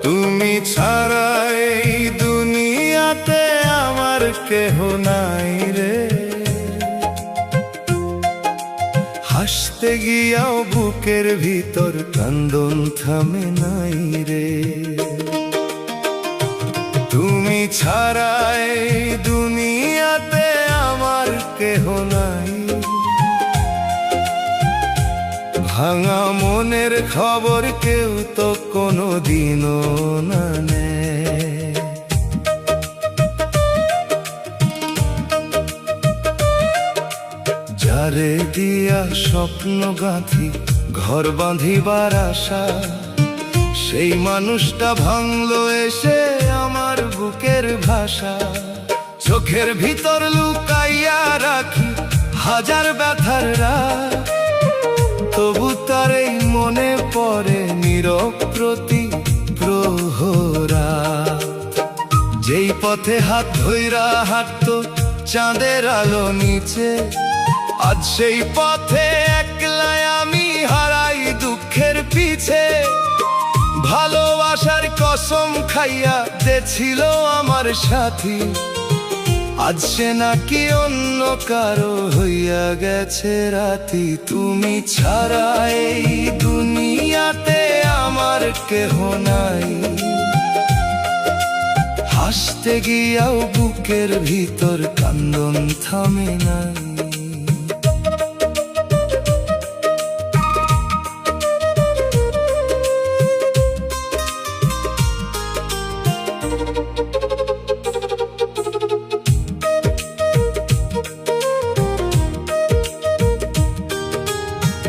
তুমি ছাড়া এই দুনিয়াতে আমার কেহ নাই রে, হাসতে গিয়াও বুকের ভিতর কান্দন থামে নাই রে। তুমি ছাড়া এই দুনিয়াতে আমার কেহ নাই, ভাঙা মনের খবর কেউ তো কোনো দিনও না নেয়। যারে দিয়া স্বপ্ন গাঁথি ঘর বাঁধিবার আশা, সেই মানুষটা ভাঙলো এসে আমার বুকের ভাষা। চোখের ভিতর লুকাইয়া রাখি হাজার ব্যথার রাত, তবু তার এই মনে পড়ে নীরব প্রতি প্রহরাত। যেই পথে হাত ধইরা হাঁটতো চাঁদের আলো নিচে, আজ সেই পথে একলাই আমি হারাই দুঃখের পিছে। ভালোবাসার কসম খাইয়া যে ছিল আমার সাথী, আজ সে নাকি অন্য কারো হইয়া গেছে রাতি। তুমি ছাড়া এই দুনিয়াতে আমার কেহ নাই, হাসতে গিয়াও বুকের ভিতর কান্দন থামে নাই।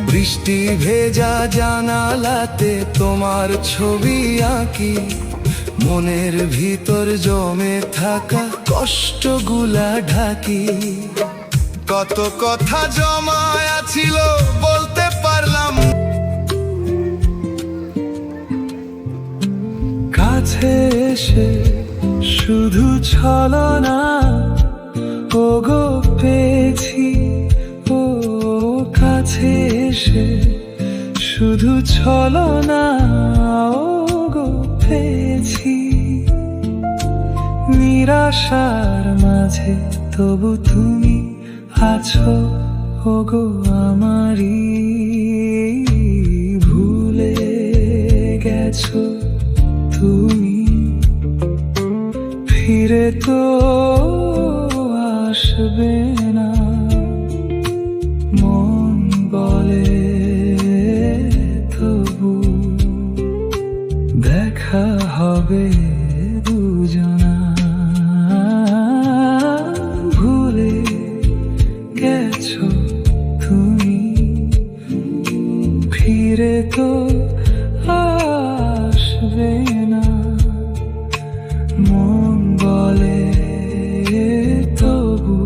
বৃষ্টি ভেজা জানালাতে তোমার ছবি আঁকি, মনের ভিতর জমে থাকা কষ্টগুলা ঢাকি। কত কথা জমায়া ছিল বলতে পারলাম, কাছে এসে শুধু ছলনা ওগো পেয়েছি। ও কাছে এসে শুধু ছলনা ওগো পেয়েছি। নিরাশার মাঝে তবু তুমি আছো ওগো আমারই, ভুলে গেছো তুমি ফিরে তো আসবে না। মন বলে তবু দেখা হবে দুজনা, ভুলে গেছো তুমি ফিরে তো আসবে না। মন বলে তবু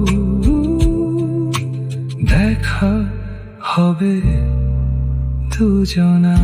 দেখা হবে দুজনা।